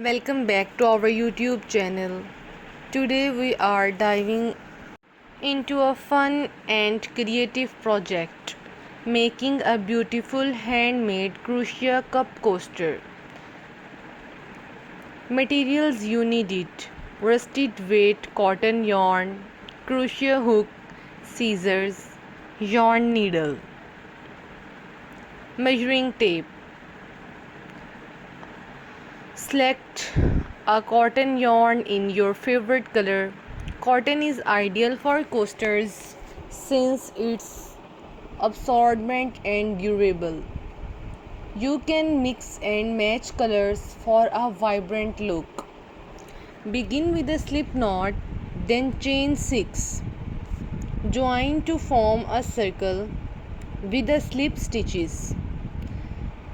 Welcome back to our YouTube channel. Today we are diving into a fun and creative project, making a beautiful handmade crochet cup coaster. Materials you need it: rusted weight cotton yarn, crochet hook, scissors, yarn needle, measuring tape. Select a cotton yarn in your favorite color. Cotton is ideal for coasters since it's absorbent and durable. You can mix and match colors for a vibrant look. Begin with a slip knot, then chain 6. Join to form a circle with the slip stitches.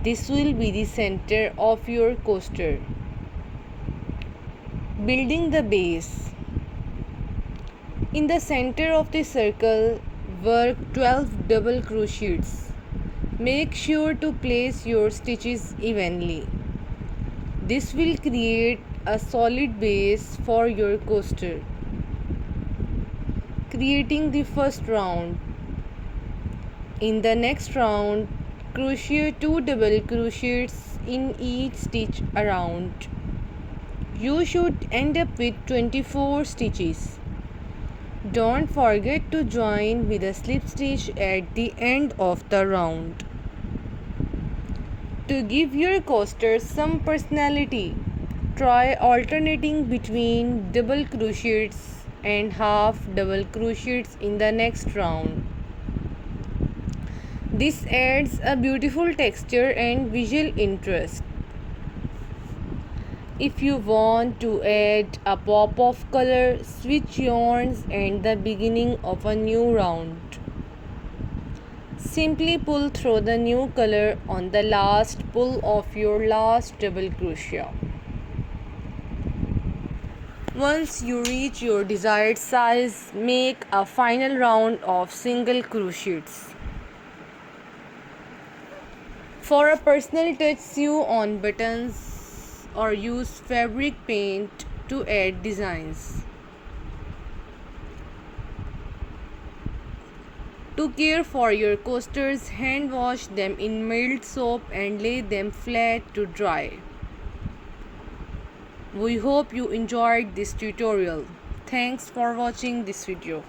This will be the center of your coaster. Building the base. In the center of the circle, work 12 double crochets. Make sure to place your stitches evenly. This will create a solid base for your coaster. Creating the first round. In the next round, crochet 2 double crochets in each stitch around. You should end up with 24 stitches. Don't forget to join with a slip stitch at the end of the round. To give your coaster some personality, try alternating between double crochets and half double crochets in the next round. This adds a beautiful texture and visual interest. If you want to add a pop of color, switch yarns at the beginning of a new round. Simply pull through the new color on the last pull of your last double crochet. Once you reach your desired size, make a final round of single crochets. For a personal touch, sew on buttons or use fabric paint to add designs. To care for your coasters, hand wash them in mild soap and lay them flat to dry. We hope you enjoyed this tutorial. Thanks for watching this video.